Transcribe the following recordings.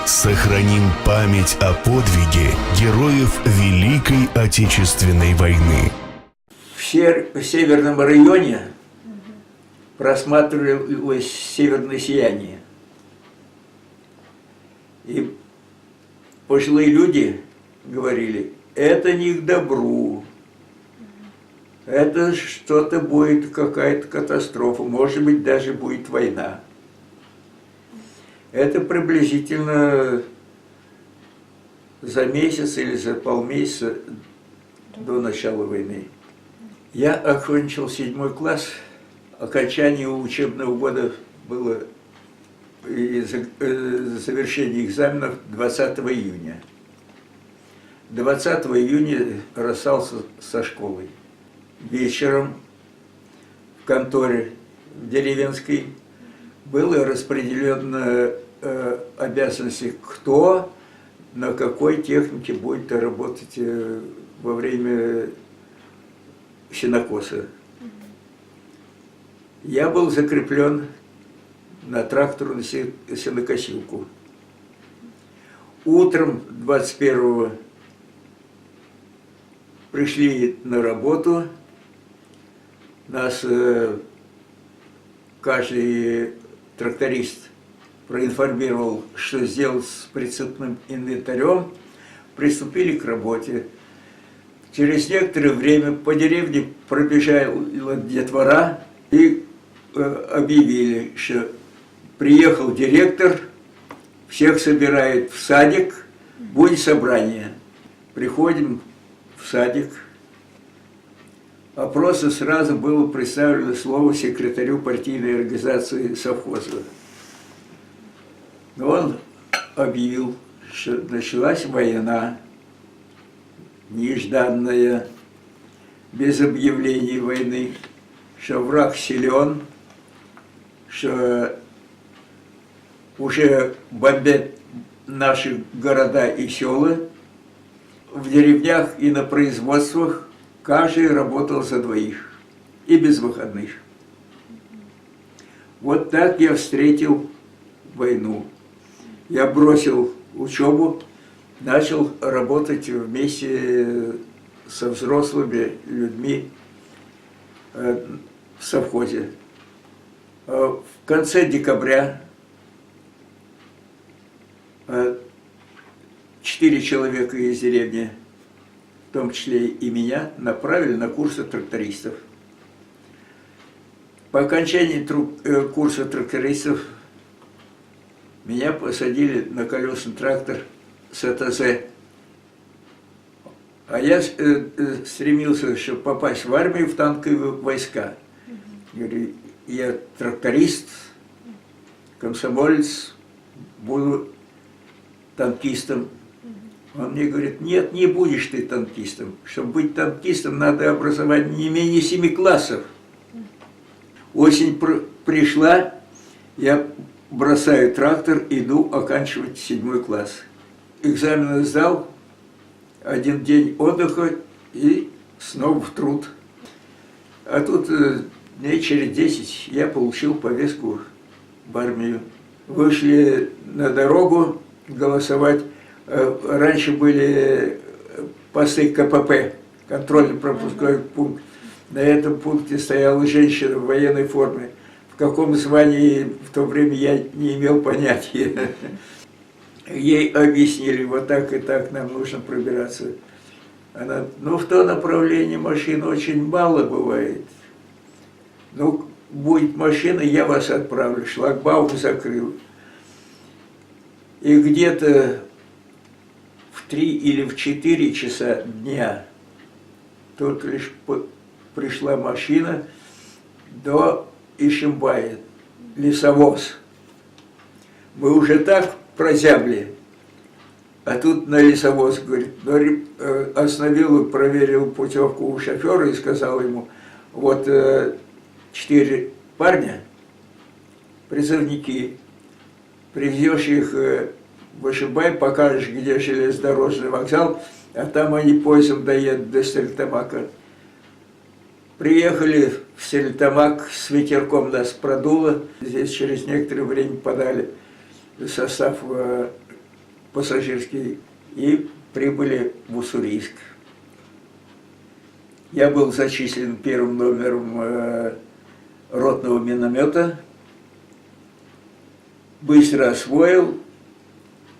Сохраним память о подвиге героев Великой Отечественной войны. В северном районе просматривалось северное сияние. И пожилые люди говорили, это не к добру, это что-то будет, какая-то катастрофа, может быть, даже будет война. Это приблизительно за месяц или за полмесяца до начала войны. Я окончил 7 класс, окончание учебного года было и завершение экзаменов 20 июня. 20 июня расстался со школой. Вечером в конторе деревенской было распределено обязанности, кто на какой технике будет работать во время сенокоса. Я был закреплен на тракторную сенокосилку. Утром 21-го пришли на работу. Нас каждый тракторист проинформировал, что сделать с прицепным инвентарем. Приступили к работе. Через некоторое время по деревне пробежала детвора и объявили, что приехал директор, всех собирает в садик, будет собрание. Приходим в садик. Опросы сразу было представлено слово секретарю партийной организации совхоза. Он объявил, что началась война, нежданная, без объявления войны, что враг силен, что уже бомбят наши города и села. В деревнях и на производствах каждый работал за двоих и без выходных. Вот так я встретил войну. Я бросил учебу, начал работать вместе со взрослыми людьми в совхозе. В конце декабря 4 человека из деревни, в том числе и меня, направили на курсы трактористов. По окончании курса трактористов меня посадили на колесный трактор СТЗ. А я стремился, чтобы попасть в армию, в танковые войска. Говорю, я тракторист, комсомолец, буду танкистом. Он мне говорит, нет, не будешь ты танкистом. Чтобы быть танкистом, надо образование не менее 7 классов. Осень пришла, я бросаю трактор, иду оканчивать 7 класс. Экзамены сдал, 1 день отдыха и снова в труд. А тут дней через 10 я получил повестку в армию. Вышли на дорогу голосовать. Раньше были посты КПП, контрольно-пропускной пункт. На этом пункте стояла женщина в военной форме. В каком звании в то время я не имел понятия. Ей объяснили, вот так и так нам нужно пробираться. Она, ну в то направлении машин очень мало бывает. Ну, будет машина, я вас отправлю. Шлагбаум закрыл. И где-то в 3 или в 4 часа дня только лишь пришла машина до Ишимбая, лесовоз. Мы уже так прозябли, а тут на лесовоз, говорит, остановил и проверил путевку у шофера и сказал ему, вот 4 парня, призывники, привезешь их в Ишимбай, покажешь, где железнодорожный вокзал, а там они поездом доедут до Стерлитамака. Приехали в Стерлитамак, с ветерком нас продуло. Здесь через некоторое время подали состав пассажирский, и прибыли в Уссурийск. Я был зачислен первым номером ротного миномета, быстро освоил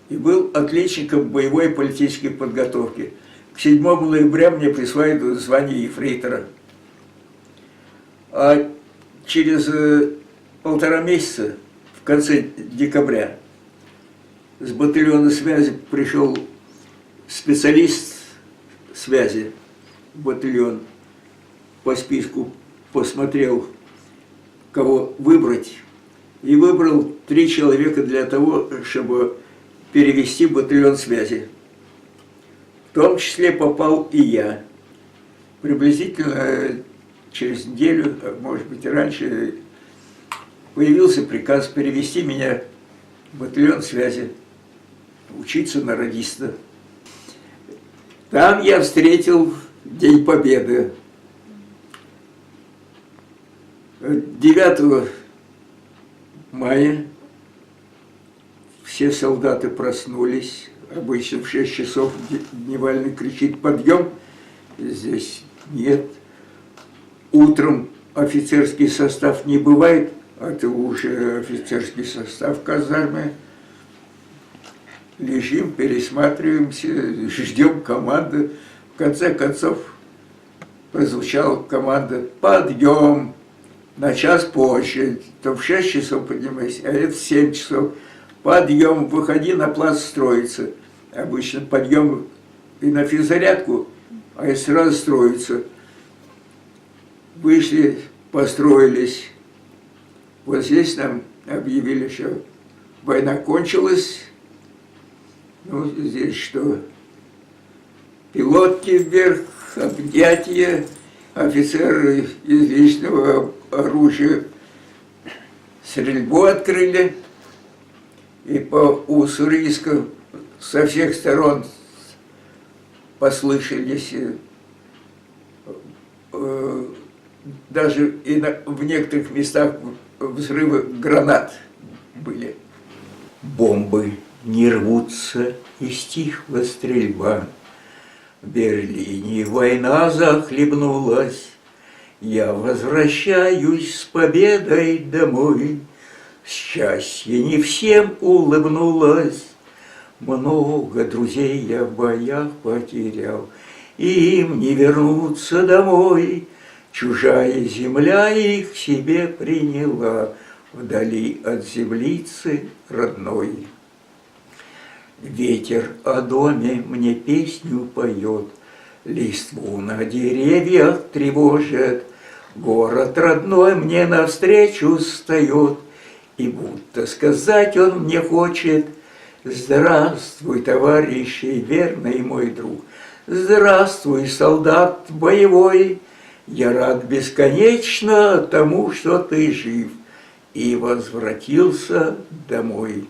и был отличником боевой политической подготовки. К 7 ноября мне присваивают звание ефрейтора. А через 1,5 месяца, в конце декабря, с батальона связи пришел специалист связи в батальон, по списку посмотрел, кого выбрать, и выбрал 3 человека для того, чтобы перевести батальон связи. В том числе попал и я. Приблизительно через неделю, может быть и раньше, появился приказ перевести меня в батальон связи, учиться на радиста. Там я встретил День Победы. 9 мая все солдаты проснулись. Обычно в 6 часов Дневальный кричит: «Подъем!» Здесь нет. Утром офицерский состав не бывает, а это уже офицерский состав в казарме. Лежим, пересматриваемся, ждем команды. В конце концов прозвучала команда: «Подъем!» На час позже, то в 6 часов поднимайся, а это в 7 часов. «Подъем, выходи на плац строиться». Обычно подъем и на физзарядку, а и сразу строиться. Вышли, построились. Вот здесь нам объявили, что война кончилась. Ну, здесь что? Пилотки вверх, объятия, офицеры из личного оружия стрельбу открыли. И по Уссурийску со всех сторон послышались, даже и в некоторых местах взрывы гранат были. Бомбы не рвутся, и стихла стрельба. В Берлине война захлебнулась. Я возвращаюсь с победой домой. Счастье не всем улыбнулось. Много друзей я в боях потерял, и им не вернуться домой. Чужая земля их себе приняла, вдали от землицы родной. Ветер о доме мне песню поет, листву на деревьях тревожит. Город родной мне навстречу встает, и будто сказать он мне хочет: «Здравствуй, товарищ и верный мой друг, здравствуй, солдат боевой, я рад бесконечно тому, что ты жив и возвратился домой».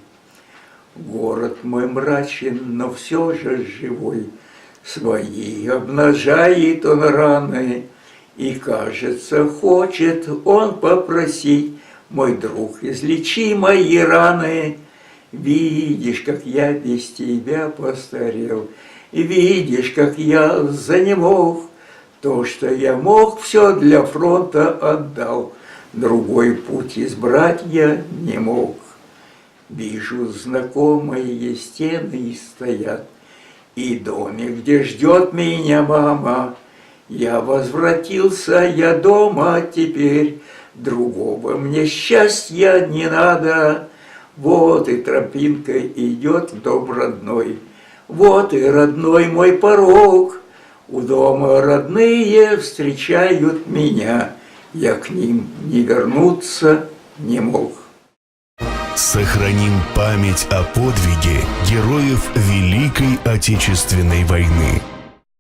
Город мой мрачен, но все же живой, свои обнажает он раны, и, кажется, хочет он попросить: «Мой друг, излечи мои раны». Видишь, как я без тебя постарел, видишь, как я занемог. То, что я мог, все для фронта отдал, другой путь избрать я не мог. Вижу, знакомые стены стоят, и домик, где ждет меня мама. Я возвратился, я дома теперь, другого мне счастья не надо. Вот и тропинка идет в дом родной, вот и родной мой порог. У дома родные встречают меня, я к ним не вернуться не мог. Сохраним память о подвиге героев Великой Отечественной войны.